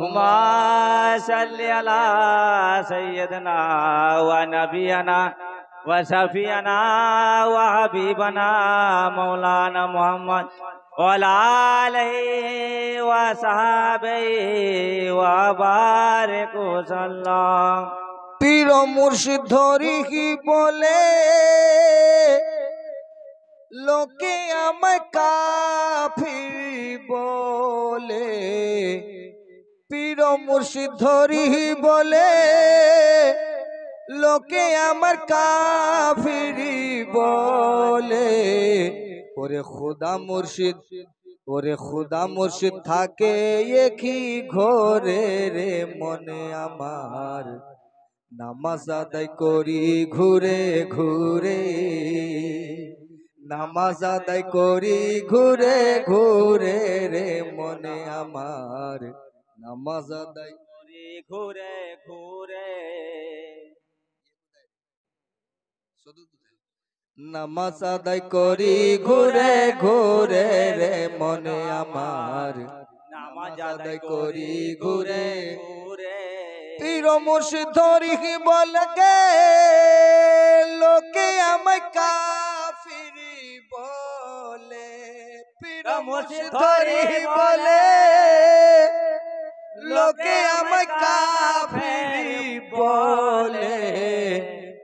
हुमा सल्ली अला सय्यदना व नबियना व शफियना व हबीबना मौलाना मोहम्मद वला आलिहि व सहाबिहि व बारिक वसल्लम। पीर मुर्शिद धरी ही बोले लोके आमाय काफिर बोले, पीर मुर्शिद धरी ही बोले लोके आमार काफिर बोले। ओरे खुदा मुर्शिद, ओरे खुदा मुर्शिद थाके एकई घरे रे मने आमार, नामाज आदाय करी घुरे घुरे, नामाज आदाय करी घुरे घुरे रे मने आमार, नामाज आदाय करी घुरे घुरे, नामाज आदाय करी घुरे घुरे रे मने आमार, नामाज आदाय करी घुरे घुरे। पीर मुर्शिद धरी ही बोल गे लोके आमाय काफिर बोले, पीर मुर्शिद धरी ही बोले लोके आमाय काफिर बोले।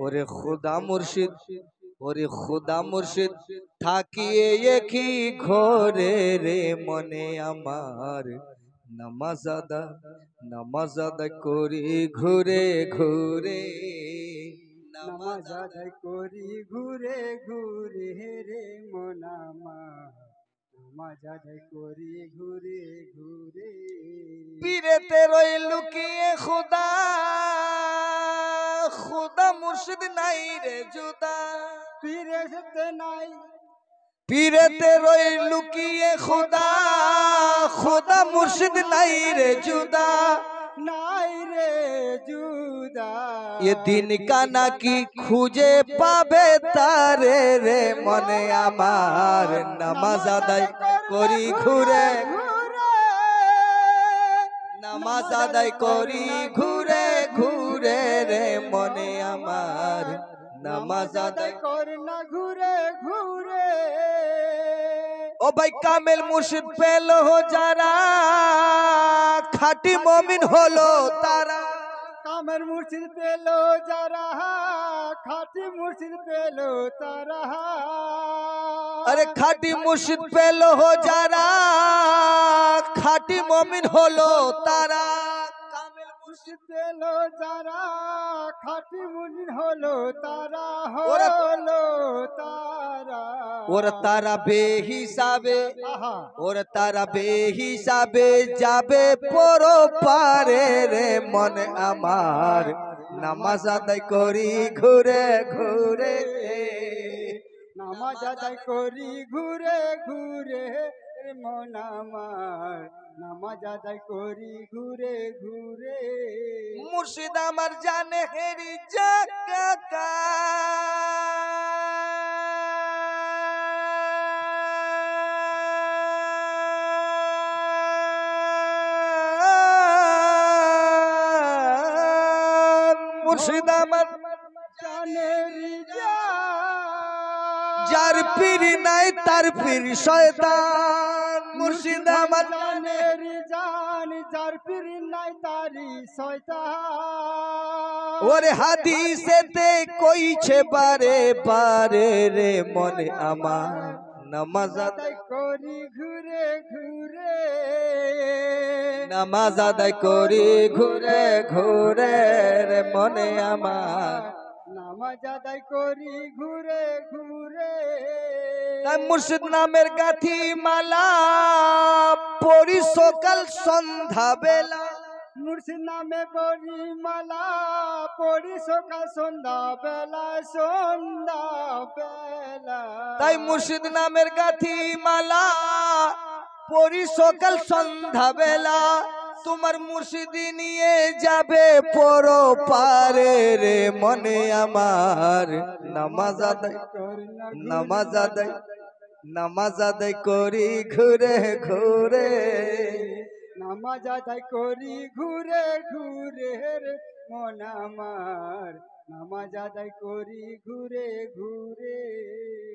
ओरे खुदा मुर्शिद, ओरे खुदा मुर्शिद থাকিয়ে একই ঘরে রে মনে আমার, নামাজ আদায় করি ঘুরে ঘুরে, নামাজ আদায় করি ঘুরে ঘুরে রে মন আমার, নামাজ আদায় করি ঘুরে ঘুরে। পীরেতে রই লুকিয়ে খুদা, খুদা মুর্শিদ নাই রে জুদা, পীরেতে নাই, পীরেতে রই লুকিয়ে খুদা, খুদা মুর্শিদ নাই রে জুদা, নাই রে জুদা। ये दिन का ना की খুঁজে পাবে তারে রে মনে আমার, নামাজ আদায় করি ঘুরে ঘুরে, নামাজ আদায় করি ঘুরে ঘুরে রে মনে আমার, নামাজ আদায় কর না ঘুরে ঘুরে। ও ভাই কামেল মুর্শিদ পেল যারা, খাঁটি মুমিন হলো তারা, কামের মুর্শিদ পেল যারা, খাঁটি মুর্শিদ পেল তারা। अरे खाटी मुर्शिद पेलो हो जारा, खाटी मोमिन होलो तारा, কামের মুর্শিদ পেল যারা, খাঁটি মুর্শিদ হলো তারা, হলো তারা। और तारा बेहिसाबे, আহা, और तारा बेहिसाबे जाबे परो पारे रे मन आमार, नामाज आदाय करी घुरे घुरे, নামাজ আদায় করি ঘুরে ঘুরে রে মন আমার, নামাজ আদায় করি ঘুরে ঘুরে। मुर्शिद आमार जाने हेरी जाका मुर्शिद आमार জানেরি জান, जार पीर नाई तार पीर शयतान, मुर्शिद आमार জানেরি জান, যার পীর নাই তারি শয়তান। ওরে হাদিসেতে কইছে বারে বারে রে মনে আমার, নামাজ আদায় করি ঘুরে ঘুরে, নামাজ আদায় করি ঘুরে ঘুরে রে মনে আমার, নামাজ আদায় করি ঘুরে ঘুরে। তাই মুর্শিদ নামের গাথি মালা পড়ি সকাল সন্ধ্যা বেলা, মুর্শিদ নামে পড়ি মালা, পড়ি সকাল সন্ধ্যা বেলা, সন্ধ্যা বেলা। তাই মুর্শিদ নামের গাথি মালা পড়ি সকাল সন্ধ্যা বেলা, তোমার মুর্শিদি নিয়ে যাবে পরো পারে রে মনে আমার, নামাজ আদায় নামাজ আদায় নামাজ আদায় করি ঘুরে ঘুরে, নামাজ আদায় করি ঘুরে ঘুরে রে মন আমার নামাজ আদায় করি ঘুরে ঘুরে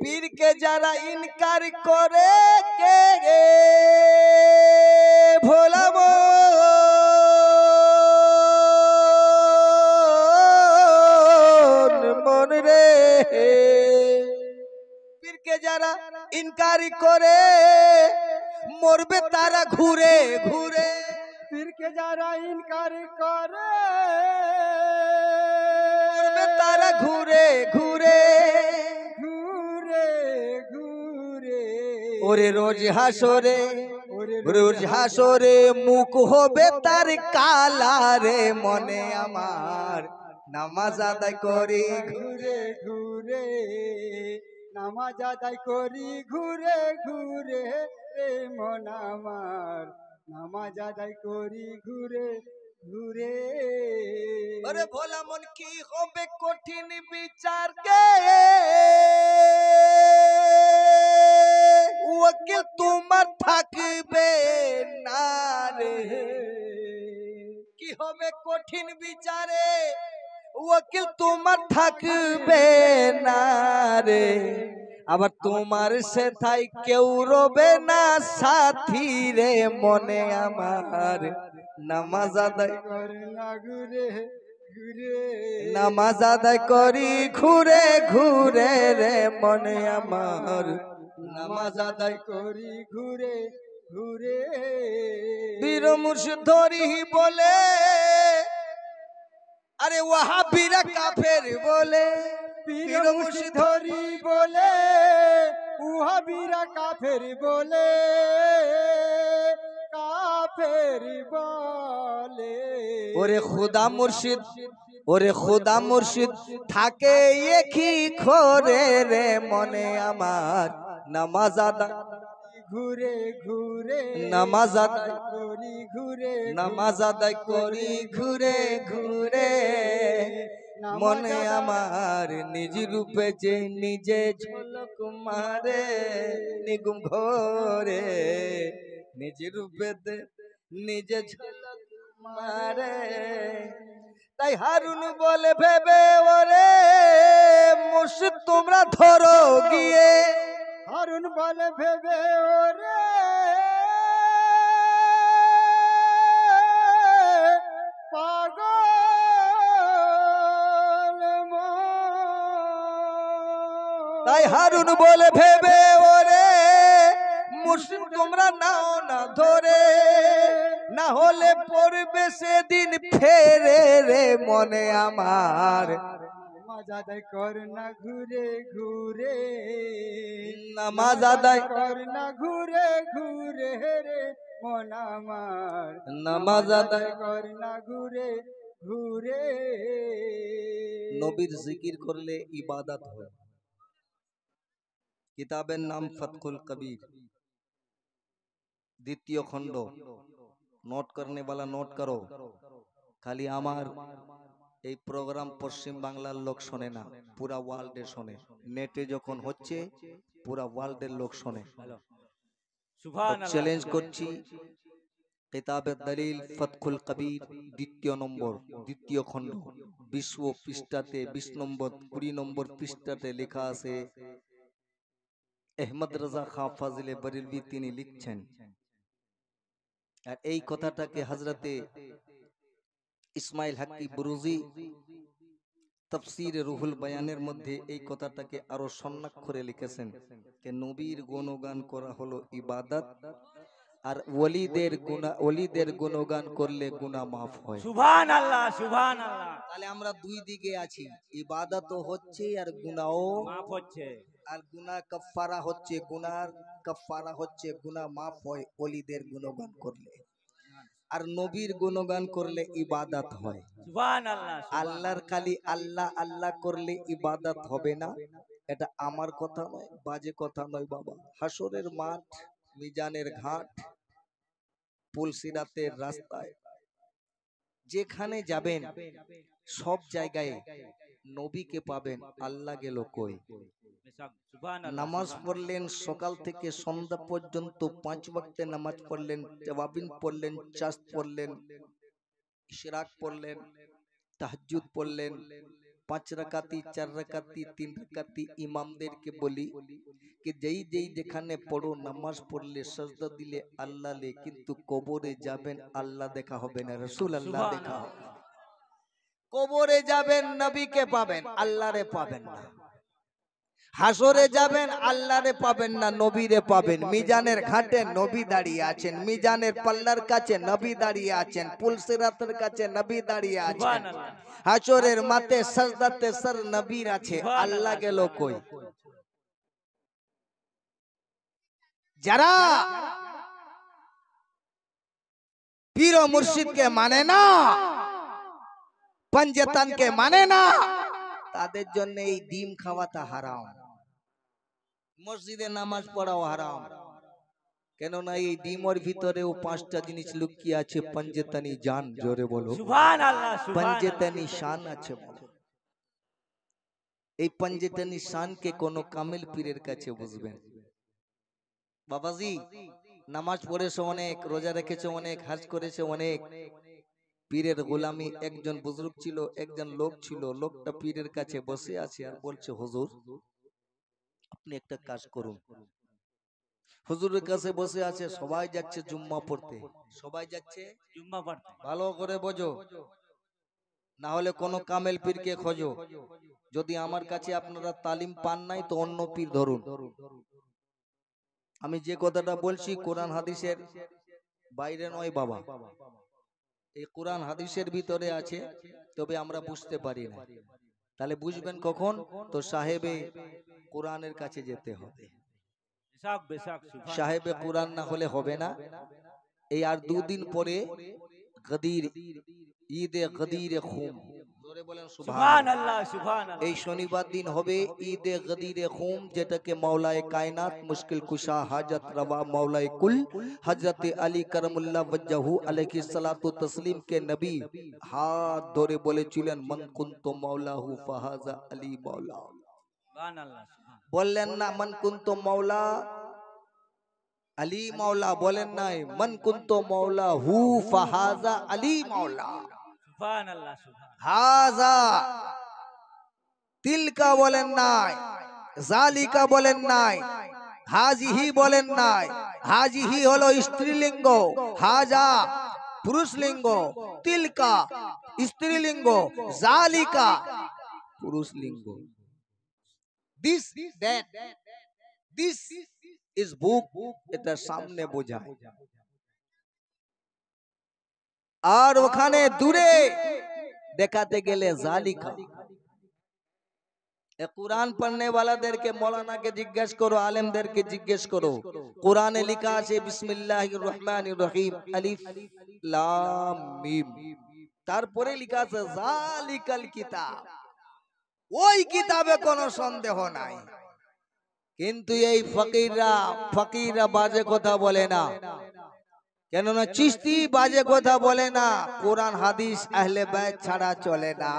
পীরকে যারা ইনকার করে কে ভোলাব মন রে, পীরকে যারা ইনকার করে মরবে তারা ঘুরে ঘুরে। পীরকে যারা ইনকার করে মরবে তারা ঘুরে ঘুরে ঘুরে ঘুরে ওরে রোজ হাসরে, রোজ হাসরে মুখ হবে তার কালা রে মনে আমার নামাজ আদায় করি ঘুরে ঘুরে নামাজ আদায় করি ঘুরে ঘুরে রে মন আমার নামাজ আদায় করি ঘুরে ঘুরে ওরে ভোলা মন কি হবে কঠিন বিচার কে ওকিল তোমার থাকবে না রে, কি হবে কঠিন বিচারে ওকিল তোমার থাকবে না রে, আবার তোমার সেথায় কেউ রবে না সাথী রে মনে আমার নামাজ আদায় কর না ঘুরে ঘুরে নামাজ আদায় করি ঘুরে ঘুরে রে মনে আমার নামাজ আদায় করি ঘুরে ঘুরে বীর মুর্শিদ ধরি বলে আরে ওয়াহাবিরা কাফের বলে, পীর মুর্শিদ ধরি বলে ওয়াহাবিরা কাফের বলে কাফের বলে ওরে খুদা মুর্শিদ, ওরে খুদা মুর্শিদ থাকে একই খোরে রে মনে আমার নামাজ আদায় ঘুরে ঘুরে নামাজ আদায় করি ঘুরে নামাজ আদায় করি ঘুরে ঘুরে মনে আমার নিজ রূপে যে নিজে ঝলক মারে নিগুম ঘরে নিজ রূপে নিজে ঝলক মারে। তাই হারুন বলে ভেবে ওরে মুর্শিদ তোমরা ধরো গিয়ে, হারুন বলে ভেবে ওরে পাগল তাই হারুন বলে ভেবে ওরে মুর্শিদ তোমরা নাও না ধরে, না হলে পড়বে সেদিন ফেরে রে মনে আমার নামাজ আদায় কর না ঘুরে ঘুরে নামাজ আদায় কর না ঘুরে ঘুরে রে মন আমার নামাজ আদায় কর না ঘুরে ঘুরে নবীর জিকির করলে ইবাদত হয়। কিতাবের নাম ফতহুল কবির, দ্বিতীয় খণ্ড। নোট করনে वाला নোট করো। খালি আমার এই প্রোগ্রাম পশ্চিম বাংলার লোক শোনে না, পুরা ওয়ার্ল্ডে শোনে। নেটে যখন হচ্ছে পুরা ওয়ার্ল্ডের লোক শোনে। সুবহানাল্লাহ। চ্যালেঞ্জ করছি, কিতাবের দলিল ফতহুল কবির দ্বিতীয় নম্বর, দ্বিতীয় খণ্ড, 20 পৃষ্ঠাতে 20 নম্বর 20 নম্বর পৃষ্ঠাতে লেখা আছে। আহমদ রাজা খান ফাজিলে বরেলভী তিনি লিখছেন, আর এই কথাটাকে হযরতে ইসমাইল হাক্কি বুরুজি তাফসীর রুহুল বয়ানের মধ্যে এই কথাটাকে আরো স্বর্ণাক্ষরে লিখেছেন যে নবীর গুণগান করা হলো ইবাদত, আর ওলিদের গুণগান করলে গুনাহ মাফ হয়। সুবহানাল্লাহ সুবহানাল্লাহ। তাহলে আমরা দুই দিকে আছি, ইবাদতও হচ্ছে আর গুনাহও মাফ হচ্ছে। আর গুনাহ কাফারা হচ্ছে, গুনার কাফারা হচ্ছে গুনাহ মাফ হয় ওলিদের গুণগান করলে, আর নবীর গুণগান করলে ইবাদত হয়। সুবহানাল্লাহ। আল্লাহর খালি আল্লাহ আল্লাহ করলে ইবাদত হবে না, এটা আমার কথা নয়, বাজে কথা নয় বাবা। হাসরের মাঠ, মিজানের ঘাট, পুলসিরাতের রাস্তায় যেখানে যাবেন সব জায়গায় নবীকে পাবেন, আল্লাহ গেল কই? বেশক সুবহানাল্লাহ নামাজ পড়লেন সকাল থেকে সন্ধ্যা পর্যন্ত 5 ওয়াক্তে নামাজ পড়লেন, তাওয়াবিন পড়লেন, চাষ পড়লেন, ইশরাক পড়লেন, তাহাজ্জুদ পড়লেন, 5 রাকাতি 4 রাকাতি 3 রাকাতি। ইমামদেরকে বলি कि যেই যেই যেখানে পড়ো নামাজ পড়লে সাজদা দিলে আল্লাহ লে, কিন্তু কবরে যাবেন আল্লাহ দেখা হবে না, রাসূল আল্লাহ দেখা হবে। কবরে যাবেন নবীকে পাবেন, আল্লাহরে পাবেন না। হাসরে যাবেন আল্লাহরে পাবেন না, নবীরে পাবেন। মিজানের ঘাটে নবী দাঁড়িয়ে আছেন, মিজানের পাল্লার কাছে নবী দাঁড়িয়ে আছেন, পুলসিরাতের কাছে নবী দাঁড়িয়ে আছেন, হাসরের মাঠে সাজদাতে সর নবীর আছে, আল্লাহ গেল কই? যারা পীর ও মুর্শিদকে মানে না, পঞ্জতনকে মানে না, তাদের জন্য এই ডিম খাওয়াটা হারাম, মসজিদে নামাজ পড়াও হারাম। কেননা এই ডিমের ভিতরেও 5টা জিনিস লুকিয়ে আছে, পঞ্জতনি জান, জোরে বলো সুবহানাল্লাহ সুবহানাল্লাহ। পঞ্জতনি শান আছে। এই পঞ্জতনি শানকে কোন কামিল পীরের কাছে বুঝবেন। বাবাজি নামাজ পড়েছে অনেক, রোজা রেখেছে অনেক, হজ করেছে অনেক, পীরের গোলামি। একজন বুজুর্গ ছিল, একজন লোক ছিল, লোকটা পীরের কাছে বসে আছে আর বলছে, হুজুর আপনি একটা কাজ করুন। হুজুরের কাছে বসে আছে, সবাই যাচ্ছে জুম্মা পড়তে, সবাই যাচ্ছে জুম্মা পড়তে। ভালো করে বোঝো, না হলে কোন কামেল পীরকে খোঁজো। যদি আমার কাছে আপনারা তালিম পান নাই তো অন্য পীর ধরুন। আমি যে কথাটা বলছি কোরআন হাদিসের বাইরে নয় বাবা, এই কোরআন হাদিসের ভিতরে আছে, তবে আমরা বুঝতে পারি না। তাহলে বুঝবেন কখন? তো সাহেবে কোরআনের কাছে যেতে হবে। বেশক বেশক সুবহানাল্লাহ। সাহেবে কোরআন না হলে হবে না। এই আর 2 দিন পরে গদির ঈদে গদির খুম, জোরে বলেন সুবহানাল্লাহ। সুবহানাল্লাহ সুবহানাল্লাহ। এই শনিবার দিন হবে ঈদে গদিরে খুম, যেটাকে মাওলায়ে কায়নাত মুশকিল কুশা হাজত রওয়া মাওলায়ে কুল হযরত আলী করমুল্লাহ ওয়াজহু আলাইহিস সালাতু তসলিম কে নবী হাত ধরে বলেছিলেন, মান কুনতু মাওলাহু ফাহাজা আলী মাওলা। সুবহানাল্লাহ সুবহানাল্লাহ। বললেন না মান কুনতু মাওলা আলী মাওলা, বলেন নাই মান কুনতু মাওলা হু ফাহাজা আলী মাওলা। সুবহানাল্লাহ সুবহানাল্লাহ। হাজা তিলকা বলেন নাই, জালিকা বলেন নাই, হাজিহি বলেন নাই। হাজিহি হলো স্ত্রীলিঙ্গ, হাজা পুরুষলিঙ্গ, তিলকা স্ত্রীলিঙ্গ, জালিকা পুরুষলিঙ্গ। This that this is book, এটা সামনে বোঝায়। আর ওখানে দূরে দেখাতে গেলে জালিকা। कुरान पढ़ने वाला देर के मौलाना के जिज्ञेस करो, आलिमदेर के जिज्ञेस करो। कुरान लिखा है बिस्मिल्लाहिर रहमानिर रहीम अलिफ लाम मीम, তারপরে লিখা আছে জালিকাল কিতাব, ওই কিতাবে কোনো সন্দেহ নাই। কিন্তু এই ফকিররা বাজে কথা বলে না, কেননা চিশতি বাজে কথা বলে না, কোরআন হাদিস আহলে বাইত ছাড়া চলে না।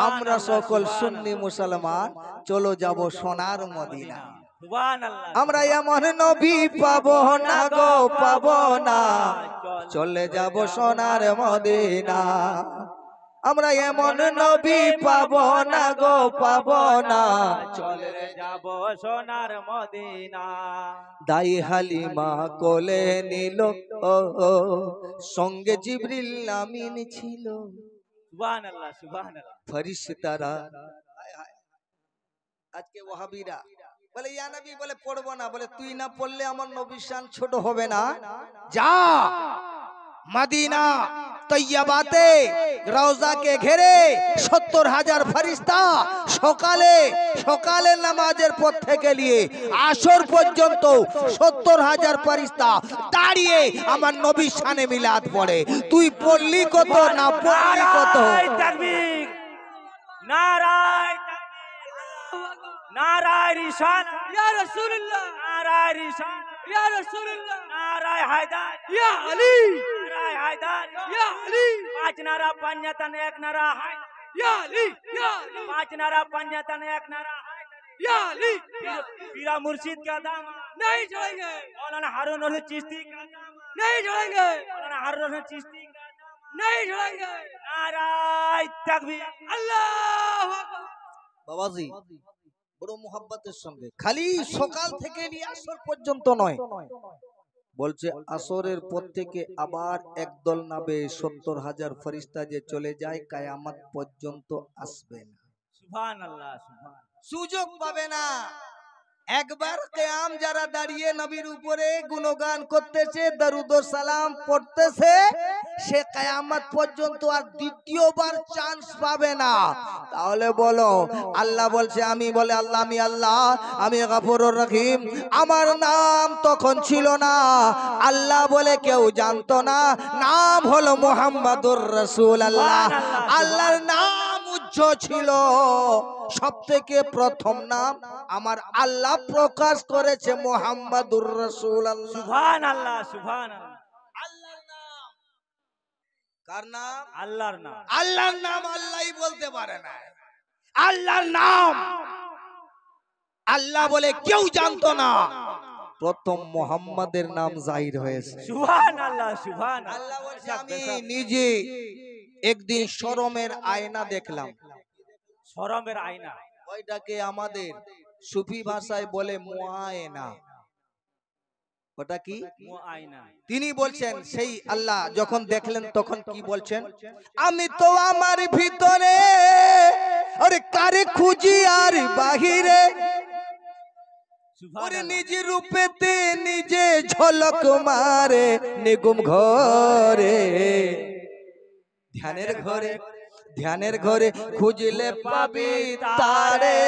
আমরা সকল সুন্নি মুসলমান চলো যাব সোনার মদিনা। সুবহানাল্লাহ। আমরা এমন নবী পাবো না গো, পাবো না, চলে যাব সোনার মদিনা। আমরা এমন নবী পাবো না গো, পাবো না, চলে যাব সোনার মদিনা। দাই হালিমা কোলে নিল, ও সঙ্গে জিবরিল আমিন ছিল, সুবহানাল্লাহ সুবহানাল্লাহ। ফেরেশতারা। আজকে ওয়াহাবিরা বলে ইয়া নবী, বলে পড়বো না, বলে তুই না পড়লে আমার নবীর শান ছোট হবে না। যা মদিনা তৈয়বাতে রওজা কে ঘেরে 70,000 ফেরেশতা সকালে সকালে নামাজের পর থেকে নিয়ে আসর পর্যন্ত 70,000 ফেরেশতা দাঁড়িয়ে আমার নবীর শানে মিলাদ পড়ে। তুই পড়লি কত না পড়লি কত? নারায়ে তাকবীর, নারায়ে তাকবীর, নারায়ে রিসালাত ইয়া রাসূলুল্লাহ, নারায়ে রিসালাত ইয়া রাসূলুল্লাহ, নারায়ে হায়দার ইয়া আলী, নারায়ে হায়দার ইয়া আলী। 5 নারা, 5 এক নারা হায়দার। या अली या अली 5 नारा पंजतन 1 नारा या अली पीरा मुर्शिद का दाम नहीं छोड़ेंगे मौलाना हारून रशीद चिश्ती का दाम नहीं छोड़ेंगे मौलाना हारून रशीद चिश्ती का दाम नहीं छोड़ेंगे नाराए तकबीर अल्लाहु আকবার বাবাজি বড় মোহাব্বতের সঙ্গে খালি সকাল থেকে নিয়ে আসর পর্যন্ত নয় বলছে আসরের পর থেকে আবার একদল নাবে 70,000 ফেরেশতা যে চলে যায় কিয়ামত পর্যন্ত আসবে না সুবহানাল্লাহ সুবহান সুযোগ পাবে না একবার কিয়াম যারা দাঁড়িয়ে নবীর উপরে গুণগান করতেছে দরুদ ও সালাম পড়তেছে সে কিয়ামত পর্যন্ত আর দ্বিতীয়বার চান্স পাবে না তাহলে বলো আল্লাহ বলছে আমি বলে আল্লাহ আমি আল্লাহ আমি গফুরুর রহিম আমার নাম তখন ছিল না আল্লাহ বলে কেউ জানতো না নাম হলো মুহাম্মাদুর রাসূলুল্লাহ আল্লাহর নাম উচ্চ ছিল সবথেকে প্রথম নাম আমার আল্লাহ প্রকাশ করেছে মুহাম্মাদুর রাসূলুল্লাহ সুবহানাল্লাহ সুবহানাল্লাহ আল্লাহর নাম কার নাম আল্লাহর নাম আল্লাহর নাম আল্লাহই বলতে পারে না আল্লাহর নাম আল্লাহ বলে কেউ জানতো না প্রথম মুহাম্মাদের নাম জাহির হয়েছে সুবহানাল্লাহ সুবহানাল্লাহ আল্লাহ বলছে আমি নিজে একদিন শরমের আয়না দেখলাম শরমের আয়না ওইটাকে আমাদের সুফি ভাষায় বলে মুআয়না ওটা কি মুআয়না তিনি বলছেন সেই আল্লাহ যখন দেখলেন তখন কি বলছেন আমি তো আমার ভিতরে আরে কারে খুঁজি আর বাহিরে ওরে নিজ রূপেতে নিজে ঝলক মারে নিগুম ঘরে ধ্যানের ঘরে খুঁজলে পাবি তারে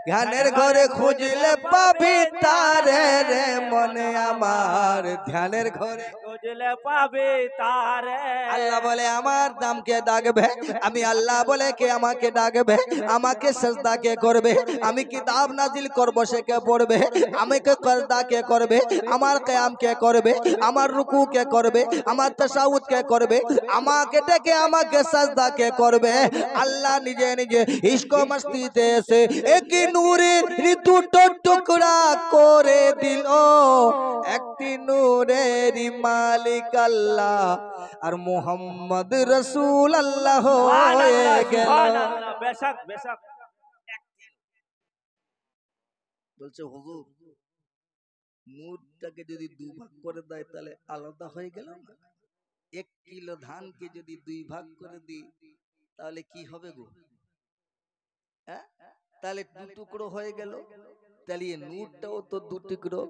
ধ্যানের ঘরে খুঁজলে পাবি তারে রে মনে আমার ধ্যানের ঘরে খুঁজলে পাবি তারে আল্লাহ বলে আমার নামকে ডাকবে আমি আল্লাহ বলে কে আমাকে ডাকবে আমাকে সিজদা কে করবে আমি কিতাব নাজিল করব সে কে পড়বে আমাকে করদা কে করবে আমার কিয়াম কে করবে আমার রুকু কে করবে আমার তাশাহুদ কে করবে আমাকে ডেকে আমাকে সিজদা কে করবে আল্লাহ নিজে নিজে ইশক মস্তিতে এসে একই নূরের দুটো টুকরা করে দিল একটি নূরের মালিক আল্লাহ আর মুহাম্মদ রাসূলুল্লাহ হয়ে গেল সুবহানাল্লাহ বেশক বেশক বলছে হুজুর নূরটাকে যদি দুই ভাগ করে দেয় তাহলে আলাদা হয়ে গেল না 1 কিলো ধানকে যদি দুই ভাগ করে দিই তাহলে কি হবে গো হ্যাঁ তাহলে দু টুকরো হয়ে গেল তাহলে এই নূরটাও তো দু টুকরো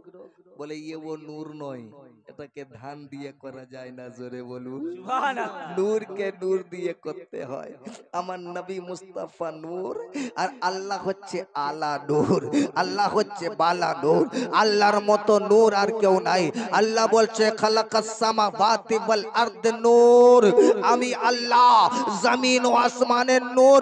বলে ও নূর নয় এটাকে ধান দিয়ে করা যায় না জোরে বলুন সুবহানাল্লাহ নূরকে নূর দিয়ে করতে হয় আমার নবী মুস্তাফা নূর আর আল্লাহ হচ্ছে আলা নূর আল্লাহ হচ্ছে বালা নূর আল্লাহর মতো নূর আর কেউ নাই আল্লাহ বলছে খালাকাস সামাওয়াতি ওয়াল আরদ নূর আমি আল্লাহ জমিন ও আসমানের নূর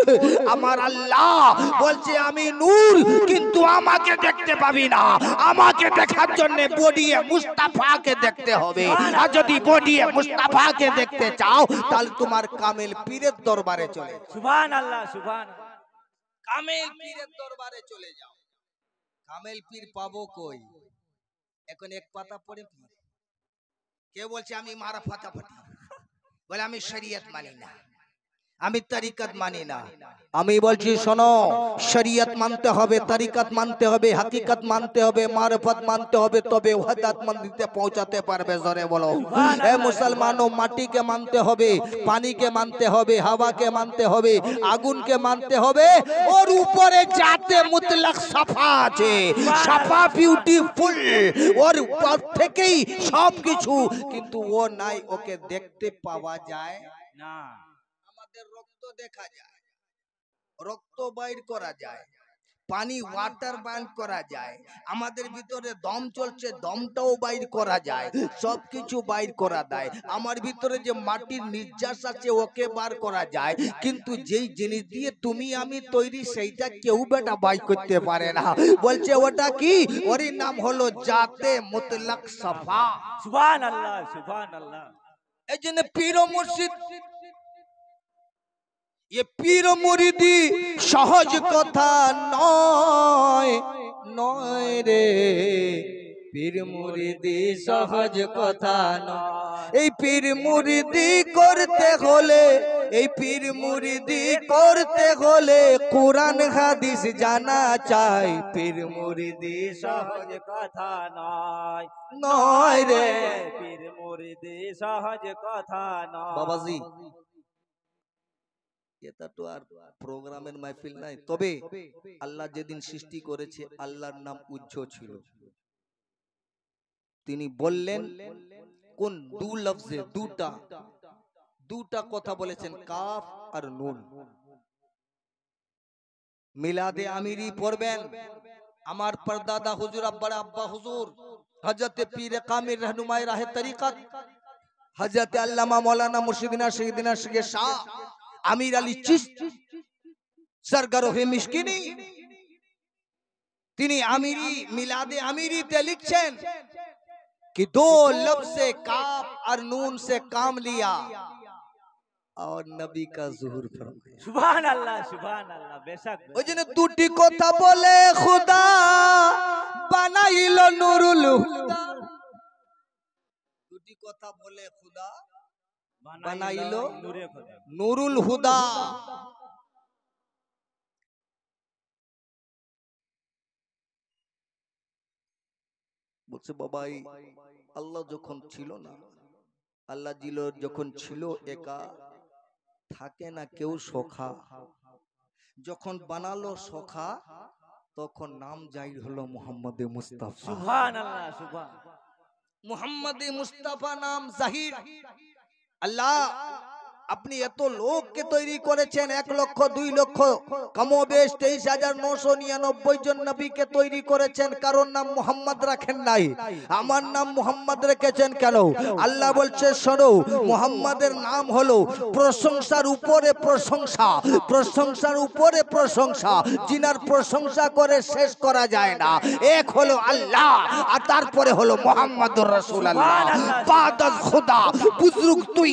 আমার আল্লাহ বলছে আমি নূর কিন্তু আমাকে দেখতে পাবি না আমাকে দেখার জন্য বডিয়ে মুস্তাফাকে দেখতে হবে আর যদি বডিয়ে মুস্তাফাকে দেখতে চাও তাহলে তোমার কামেল পীরের দরবারে চলে যাও সুবহানাল্লাহ সুবহানাল্লাহ কামেল পীরের দরবারে চলে যাও কামেল পীর পাবো কই এখন এক পাতা পড়ে পীর কে বলছে আমি মারা ফাটাফাটি বলে আমি শরীয়ত মানি না আমি তরিকত মানি না আমি বলছি শোনো শরীয়ত মানতে হবে তরিকত মানতে হবে হাকিকত মানতে হবে মারফত মানতে হবে তবে ওয়াহদাত মন্দিতে পৌঁছাতে পারবে জোরে বলো এ মুসলমানও মাটিকে মানতে হবে পানিকে মানতে হবে হাওয়াকে মানতে হবে আগুনকে মানতে হবে ওর উপরে যাতে মুতলাক সাফা আছে সাফা বিউটিফুল ওর উপর থেকেই সবকিছু কিন্তু ও নাই ওকে দেখতে পাওয়া যায় না রক্ত দেখা যায় রক্ত বাইর করা যায় পানি ওয়াটার বাইর করা যায় আমাদের ভিতরে দম চলছে দমটাও বাইর করা যায় সবকিছু বাইর করা যায় আমার ভিতরে যে মাটির নির্যাস আছে ওকে বার করা যায় কিন্তু যেই জিনিস দিয়ে তুমি আমি তৈরি সেইটা কেউ বেটা বাইর করতে পারে না বলছে ওটা কি ওর নাম হলো জাতে মুতলাক সাফা সুবহানাল্লাহ সুবহানাল্লাহ এই জন্য পীর ও মুর্শিদ ये पीर मुरीदी सहज कथा नय नय रे पीर मुरीदी सहज कथा नय এই পীর মুরিদি করতে হলে এই পীর মুরিদি করতে হলে কোরআন হাদিস জানা চাই পীর মুরিদি সহজ কথা নয় নয় রে পীর মুরিদি সহজ কথা নয় বাবাজি এটা তো আর প্রোগ্রামের মাহফিল নাই তবে আল্লাহ যেদিন সৃষ্টি করেছে আল্লাহর নাম উজ্জ ছিল তিনি বললেন কোন দু লফজে দুটা কথা বলেছেন কাফ আর নুন মিলাদে আমিরি পড়বেন আমার পরদাদা হুজুর আব্বা আব্বা হুজুর হযরত পীর কামিল रहनुमाई রাহে তরিকত হযরত আল্লামা মাওলানা মুর্শিদিনা শহীদিনা শেখ শাহ আমির আলী চিশতি সরগরহে মিশকিনি তিনি আমিরি মিলাদে আমিরিতে লিখছেন कि दो लफ्ज से काफ और नून से काम लिया और नबी का ज़ुहूर फरमाया সুবহান আল্লাহ বেশক ওই জন্য দুটি কথা বলে খুদা বানাইলো নুরুল হুদা দুটি কথা বলে খুদা বানাইলো নূরে খোদা নুরুল হুদা বলছে বাবাই আল্লাহ যখন ছিল না আল্লাহ যখন ছিল একা থাকে না কেউ সখা যখন বানালো সখা তখন নাম জাহির হলো মুহাম্মদে মুস্তাফা সুবহানাল্লাহ মুহাম্মদে মুস্তাফা নাম জাহির আল্লাহ আপনি এত লোককে তৈরি করেছেন 1 লক্ষ 2 লক্ষ কমবেশ 23,999 জন নবীকে তৈরি করেছেন কারণ নাম মুহাম্মদ রাখেন নাই আমার নাম মুহাম্মদ রেখেছেন কেন আল্লাহ বলছে শোনো মুহাম্মাদের নাম হলো প্রশংসার উপরে প্রশংসা প্রশংসার উপরে প্রশংসা জিনার প্রশংসা করে শেষ করা যায় না এক হলো আল্লাহ আর তারপরে হলো মুহাম্মাদুর রাসূলুল্লাহ বাদাত খুদা বুজুর্গ তুই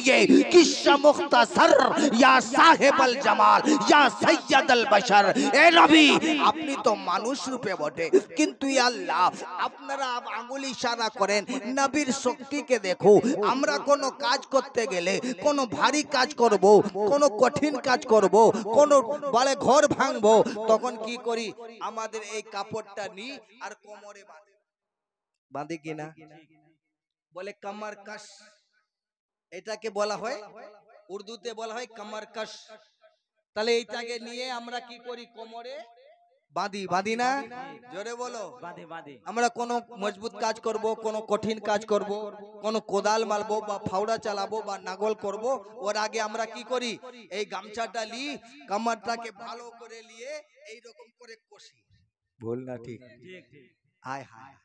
কিসা মুখতাসার ইয়া সাহেবুল জামাল ইয়া সাইয়্যিদুল বাশার এ নবী আপনি তো মানুষ রূপে বটে কিন্তু আল্লাহ আপনারা আঙ্গুল ইশারা করেন নবীর শক্তিকে দেখো আমরা কোনো কাজ করতে গেলে কোনো ভারী কাজ করব কোনো কঠিন কাজ করব কোনো বলে ঘর ভাঙবো তখন কি করি আমাদের এই কাপড়টা নি আর কোমরে বাঁধে কিনা বলে কামার কাশ এটাকে বলা হয় উর্দুতে বলা হয় কামার কাশ তাহলে এইটাকে নিয়ে আমরা কি করি কোমরে বাঁধি না জোরে বলো বাঁধি আমরা কোন মজবুত কাজ করব কোন কঠিন কাজ করব কোন কোদাল মারবো বা ফাউড়া চালাবো বা নাগল করব ওর আগে আমরা কি করি এই গামছাটা লি কামারটাকে ভালো করে নিয়ে এই রকম করে কষি ভুল না ঠিক হায় হায়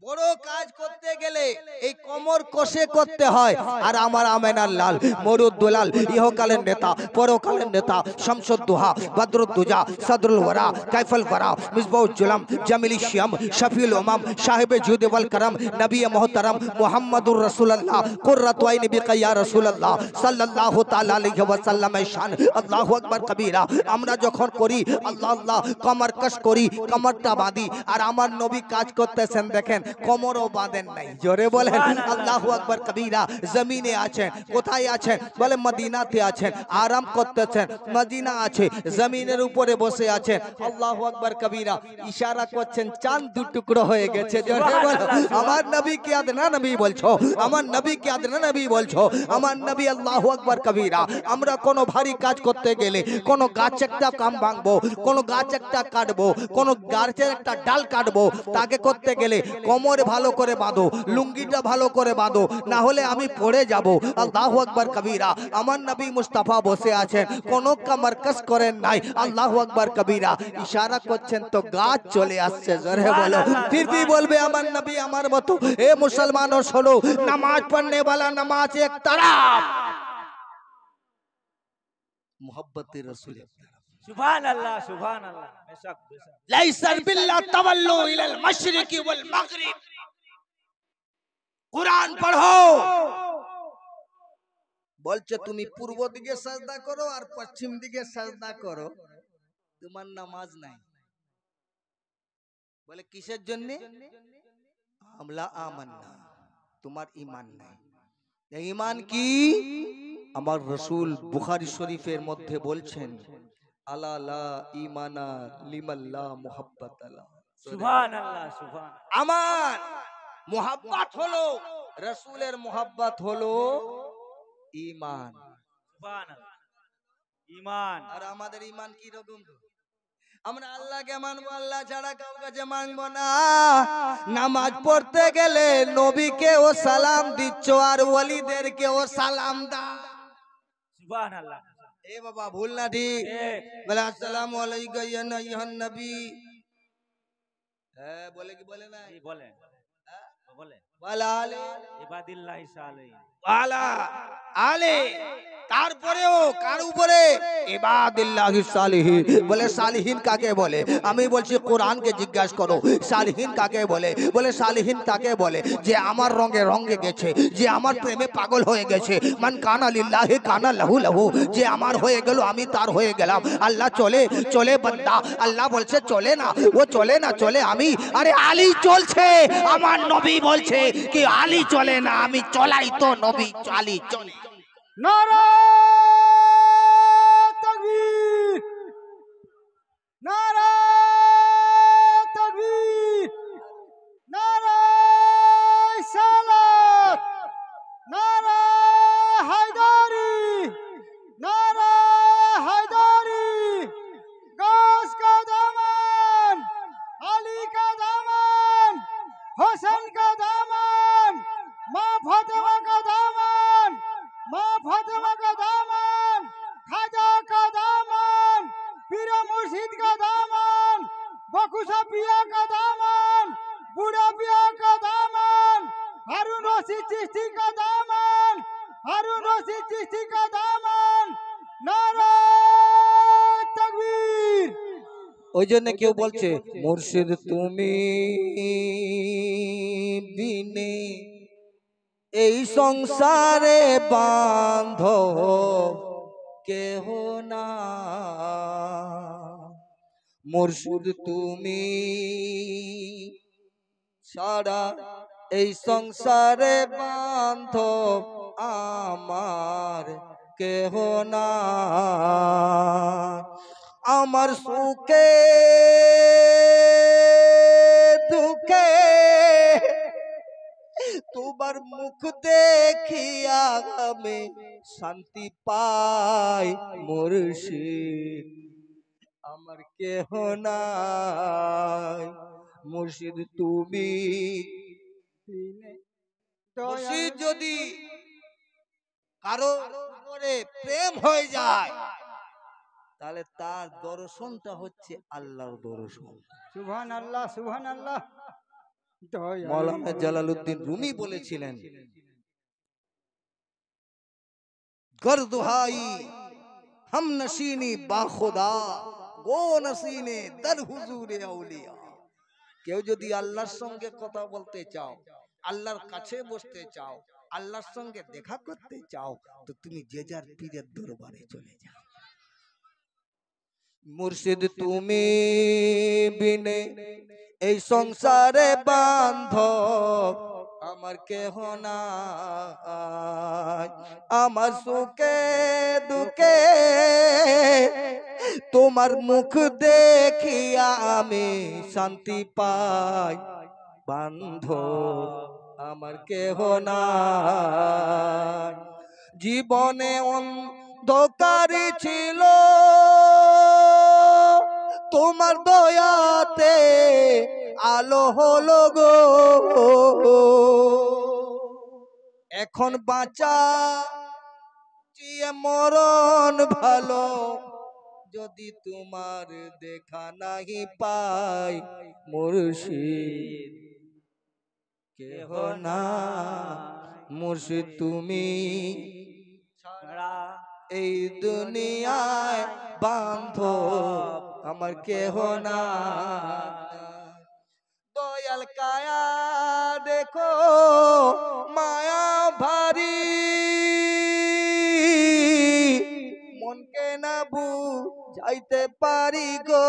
বড় কাজ করতে গেলে এই কোমর কষে করতে হয় আর আমার আমেনার লাল মরুদ্দুলাল ইহকালের নেতা পরকালের নেতা শামসুদ্দোহা বদরুদ্দুজা সদরুল ওয়ারা কাইফুল ওয়ারা মিসবাউল জুলাম জামিল শিয়াম শফিউল উমাম সাহেব জুদ ওয়াল করম নবী মুহতরম মুহাম্মদুর রাসূলুল্লাহ কুররাতু আইনি বিকা ইয়া রাসূলুল্লাহ সাল্লাল্লাহু তাআলা আলাইহি ওয়াসাল্লাম শান আল্লাহু আকবার কবীরা আমরা যখন করি আল্লাহ আল্লাহ কমর কশ করি কমরটা বাঁধি আর আমার নবী কাজ করতেছেন দেখেন কোমরও বাঁধেন নাই জোরে বলেন আল্লাহু আকবার কবীরা জমিনে আছেন কোথায় আছেন বলে মদিনাতে আছেন আরাম করতেছেন মদিনা আছে জমিনের উপরে বসে আছেন আল্লাহু আকবার কবীরা ইশারা করছেন চাঁদ দু টুকরো হয়ে গেছে জোরে বলো আমার নবী কি আদনা নবী বলছো আমার নবী কি আদনা নবী বলছো আমার নবী আল্লাহু আকবার কবীরা আমরা কোনো ভারী কাজ করতে গেলে কোনো গাছ একটা কাম ভাঙবো কোনো গাছ একটা কাটবো কোনো গাছের একটা ডাল কাটবো তাকে করতে গেলে কোমরে ভালো করে বাঁধো লুঙ্গিটা ভালো করে বাঁধো না হলে আমি পড়ে যাব আল্লাহু আকবার কবীরা আমার নবী মুস্তাফা বসে আছেন কোনো কামারকাস করেন নাই আল্লাহু আকবার কবীরা ইশারা করছেন তো গাছ চলে আসছে জোরে বলো फिर भी বলবে আমার নবী আমার মতো এ মুসলমানও শোনো নামাজ পড়নে वाला নামাজ এক तरफ मोहब्बत रसूल সুবহানাল্লাহ বেশক লাইসার বিল্লাহ তাওয়াল্লু ইলাল মাশরিকি ওয়াল মাগরিব কুরআন পড়ো বলছে তুমি পূর্ব দিকে সাজদা করো আর পশ্চিম দিকে সাজদা করো, তোমার নামাজ নাই। বলে কিসের জন্য? আমলা আমান্না, তোমার ঈমান নাই। ঈমান কি? আমার রাসূল বুখারী শরীফের মধ্যে বলছেন, আলা লা ঈমানা লিমান লা মুহাব্বাতা লা। সুবহানাল্লাহ, সুবহান। আমার মুহাব্বত হলো, রাসূলের মুহাব্বত হলো ঈমান। সুবহানাল্লাহ, ঈমান। আর আমাদের ঈমান কি রকম? আমরা আল্লাহকে মানবো, আল্লাহ ছাড়া কাউকে মানবো না। নামাজ পড়তে গেলে নবীকেও সালাম দিচ্ছ আর ওয়ালিদেরকেও সালাম দাও। সুবহানাল্লাহ। এ বাবা ভুল না ঠিক? বলে আসসালামু আলাইকা ইয়া আইয়ুহান নবী। হ্যাঁ বলে কি বলে না? বলে বলে ওয়ালা আলে ইবাদিল্লাহি সালিহিন, ওয়ালা আলে। তারপরেও কার উপরে? ইবাদিল্লাহি সালিহিন। বলে সালিহিন কাকে বলে? আমি বলছি কোরআনকে জিজ্ঞাসা করো সালিহিন কাকে বলে। বলে সালিহিন তাকে বলে যে আমার রঙে রঙে গেছে, যে আমার প্রেমে পাগল হয়ে গেছে। মান কানা লিল্লাহি কানা লাহু লাহু, যে আমার হয়ে গেল আমি তার হয়ে গেলাম। আল্লাহ চলে চলে বান্দা, আল্লাহ বলছে চলে না, ও চলে না, চলে আমি। আরে আলী চলছে, আমার নবী বলছে কি আলী চলে না, আমি চলাই তো নবী, আলী চলে। নারা তাকবীর, নারা তাকবীর, নারা সালাত, নারা হায়দারি, নারা হায়দারি। গাছ का दामन, अली का दामन, हुसैन का दामन, माँ फातिमा का दामन, माँ फातिमा का दामन, खाजा का दामन, पीर मुर्शिद का दामन, बकुशा पिया का दामन, बूढ़ा पिया का दामन, हारून रशीद चिश्ती का दामन, हारून रशीद चिश्ती का दामन। नारा तकबीर। ওই জন্য কেউ বলছে মুর্শিদ তুমি বিনে এই সংসারে বাঁধব কেহ না। মুর্শিদ তুমি ছাড়া এই সংসারে বাঁধব আমার কেহ না। আমার সুখে দুঃখে তোমার মুখ দেখিয়া আমি শান্তি পাই মুর্শিদ, আমার কেহ নাই। মুর্শিদ তুমি মুর্শিদ যদি কারো উপরে প্রেম হয়ে যায় তাহলে তার দর্শনটা হচ্ছে আল্লাহর দর্শন। সুবহানাল্লাহ, সুবহানাল্লাহ। মৌলানা জালালউদ্দিন রুমি বলেছিলেন, গরদুহাই হাম নশীনি বা খুদা গো নশীনে দর হুজুরে আউলিয়া। কেউ যদি আল্লাহর সঙ্গে কথা বলতে চাও, আল্লাহর কাছে বসতে চাও, আল্লাহর সঙ্গে দেখা করতে চাও, তো তুমি যে যার পীরের দরবারে চলে যাও। মুর্শিদ তুমি বিনে এই সংসারে বাঁধব আমার কেহ নাই। আমার সুখে দুঃখে তোমার মুখ দেখিয়া আমি শান্তি পাই। বান্ধব আমার কেহ নাই। জীবনে অন্ধকারী ছিল, তোমার দয়াতে আলো হলো গো। এখন বাঁচা চেয়ে মরণ ভালো, যদি তোমার দেখা নাহি পাই মুর্শিদ কেহ না। মুর্শিদ তুমি ছাড়া এই দুনিয়ায় বান্ধব আমার কেহ না। দয়াল কায়া দেখো মায়া ভারী, যাইতে পারি গো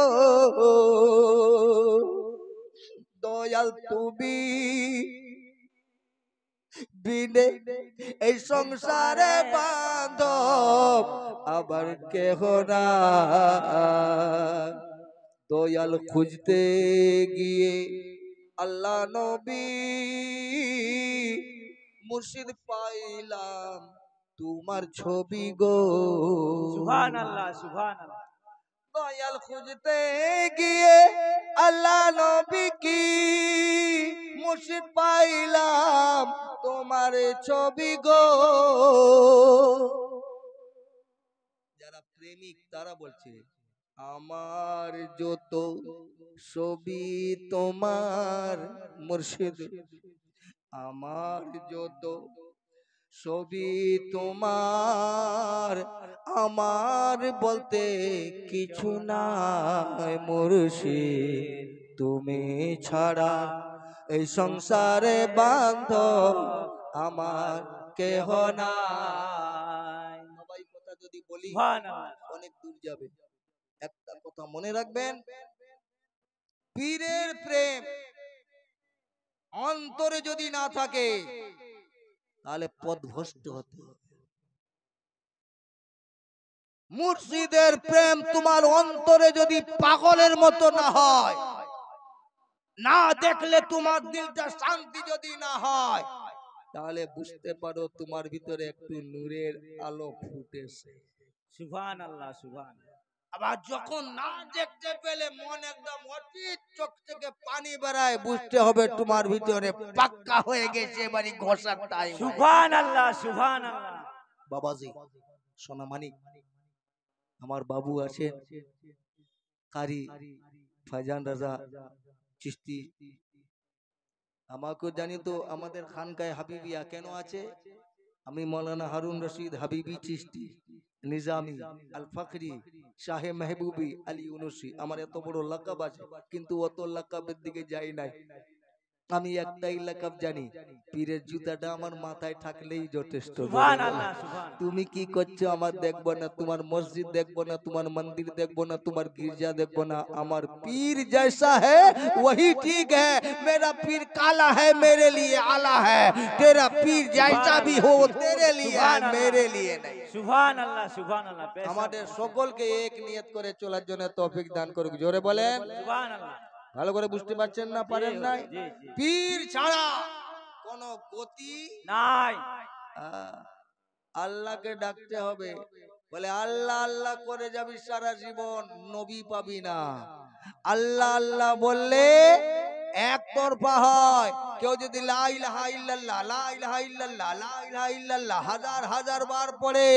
দয়াল তুমি বিনে এই সংসারে বান্ধব আবার কেহ না দয়াল খুঁজতে গিয়ে আল্লাহ নবী মুর্শিদ পাইলাম তোমার ছবি গো সুবহানাল্লাহ সুবহানাল্লাহ দয়াল খুঁজতে গিয়ে আল্লাহ নবী কি মুর্শিদ পাইলাম তোমার ছবি গো যারা প্রেমিক তারা বলছে আমার যত ছবি তোমার মুর্শিদ আমার যত ছবি তোমার আমার বলতে কিছু নাই মুর্শিদ তুমি ছাড়া এই সংসারে বান্ধব আমার কেহ নাই সবাই কথা যদি বলি অনেক দূর যাবে একটা কথা মনে রাখবেন পীরের প্রেম অন্তরে যদি না থাকে তাহলে পথভ্রষ্ট হতে হবে মুর্শিদের প্রেম তোমার অন্তরে যদি পাগলের মতো না হয় না দেখলে তোমার দিলটা শান্তি যদি না হয় তাহলে বুঝতে পারো তোমার ভিতরে একটু নূরের আলো ফুটেছে সুবহানাল্লাহ সুবহানাল্লাহ আবার যখন না দেখতে পেলে মন একদম অতীত চোখ থেকে পানি বেরায় বুঝতে হবে তোমার ভিতরে পাক্কা হয়ে গেছে এবারে ঘষার টাইম সুবহানাল্লাহ সুবহানাল্লাহ বাবাজি সোনা মানিক আমার বাবু আছে কারি ফাইজান রাজা চিশতি আমাকে জানি তো আমাদের খানকায় হাবিবিয়া কেন আছে আমি মৌলানা হারুন রশিদ হাবিবি চিশতি নিজামি আল ফখরি শাহে মেহবুবি আলী ইউনুসি আমার এত বড় লাকাব আছে কিন্তু অত লাকাবের দিকে যাই নাই আমি একটাই লাকাব জানি পীরের জুতাটা আমার মাথায় থাকলেই যথেষ্ট সুবহানাল্লাহ সুবহানাল্লাহ তুমি কি করছো আমার দেখবো না তোমার মসজিদ দেখবো না তোমার मंदिर देखबो ना तुम्हार गिरजा देखबो ना আমার पीर जैसा है वही ठीक है मेरा पीर काला है मेरे लिए आला है तेरा पीर जैसा भी हो तेरे लिए है मेरे लिए नहीं সুবহানাল্লাহ সুবহানাল্লাহ আমাদের সকলকে এক নিয়ত করে চলার জন্য তৌফিক দান করুক জোরে বলেন সুবহানাল্লাহ ভালো করে বুঝতে পারছেন না পারেন নাই পীর ছাড়া কোনো গতি নাই আল্লাহকে ডাকতে হবে বলে আল্লাহ আল্লাহ করে যাবি সারা জীবন নবী পাবি না আল্লাহ আল্লাহ বললে একতরফা হয় কেউ যদি লা ইলাহা ইল্লাল্লাহ লা ইলাহা ইল্লাল্লাহ লা ইলাহা ইল্লাল্লাহ হাজার হাজার বার পড়ে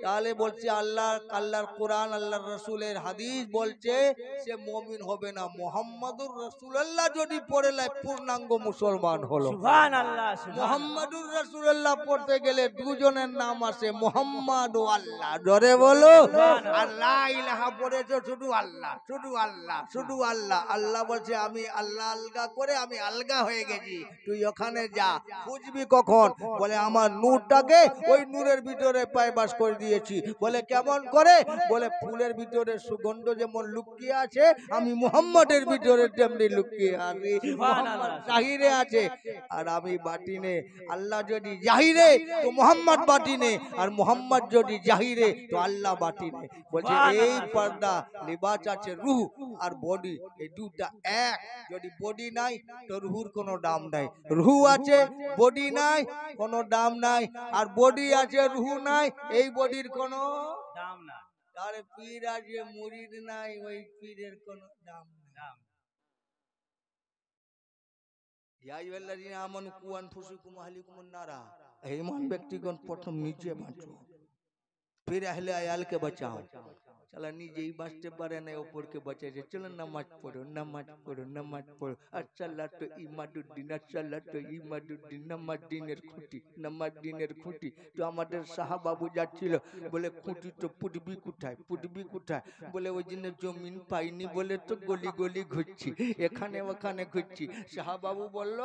তাহলে বলছে আল্লাহ আল্লাহর কোরআন আল্লাহর রাসূলের হাদিস বলছে সে মুমিন হবে না মুহাম্মাদুর রাসূলুল্লাহ যদি পড়ে লাই পূর্ণাঙ্গ মুসলমান হলো সুবহানাল্লাহ মুহাম্মাদুর রাসূলুল্লাহ পড়তে গেলে দুজনের নাম আসে মুহাম্মদ ও আল্লাহ জোরে বলো আর লা ইলাহা পড়েছো শুধু আল্লাহ শুধু আল্লাহ শুধু আল্লাহ আল্লাহ বলছে আমি আল্লাহ আলগা করে আমি আলগা হয়ে গেছি তুই ওখানে যা খুঁজবি কখন বলে আমার নূরটাকে ওই নূরের ভিতরে পায় বাস করে দিয়েছি বলে কেমন করে বলে ফুলের ভিতরে সুগন্ধ যেমন লুকিয়ে আছে আমি মুহাম্মাদের ভিতরে তেমনি লুকিয়ে আছি মুহাম্মদ জাহিরে আছে আর আমি বাটিনে আল্লাহ যদি জাহিরে তো মুহাম্মদ বাটিনে আর মুহাম্মদ যদি জাহিরে তো আল্লাহ বাটিনে বলছে এই পর্দা লিবাস আছে রূহ আর বডি এই দুটা এক যদি বডি নাই তো রুহুর কোনো দাম নাই রুহু আছে বডি নাই কোনো দাম নাই আর বডি আছে রুহু নাই এই বডির কোনো দাম না তাহলে পীর আছে মুরিদ নাই ওই পীরের কোনো দাম নাই ইয়া আইয়ুহাল্লাযীনা আমানু কু আনফুসাকুম ওয়া আহলিকুম নারা হে ঈমান ব্যক্তিগণ প্রথম নিজে বাঁচো फिर अहले आयाल के बचाओ चला নিজেই বাঁচতে পারে না ওপরকে বাঁচাইছে চলো নামাজ পড়ো নামাজ পড়ো নামাজ পড়ো আসসালাতু ইমাদুদ্দিন আসসালাতু ইমাদুদ্দিন নামাজ দিনের খুঁটি তো আমাদের সাহাবাবু যাচ্ছিল বলে খুঁটি তো পুটবি কোথায় বলে ওই দিনে জমিন পাইনি বলে তো গলি গলি ঘুরছি এখানে ওখানে ঘুরছি সাহাবাবু বলল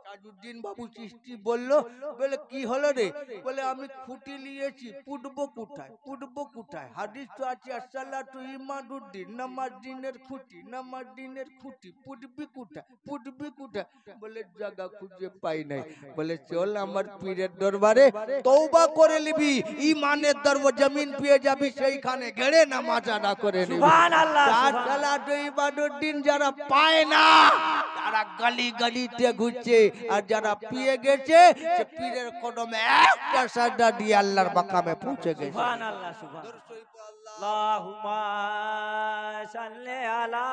তাজউদ্দিন বাবু চিশতি বললো, বলে কি হলো রে? বলে আমি খুঁটি নিয়েছি, পুটবো কোথায়? হাদিস তো আছে আসসালাতু ইমাদুদ্দিন, নামাজ দিনের খুঁটি, পুটবি কোথায়? বলে জায়গা খুঁজে পাই নাই। বলে চল আমার পীরের দরবারে তওবা করে নিবি, ইমানের দরবার জমিন পেয়ে যাবি, সেইখানে গেড়ে নামাজ আদা করে নিবি। সুবহানাল্লাহ, আসসালাতু ইমাদুদ্দিন যারা পায় না তারা গলি গলিতে ঘুরছে, আর যারা পেয়ে গেছে সে পীরের কদমে একটা সাজদা দিয়ে আল্লাহর মাকামে পৌঁছে গেছে। সুবহানাল্লাহ, সুবহানাল্লাহ। আল্লাহুম্মা সাল্লি আলা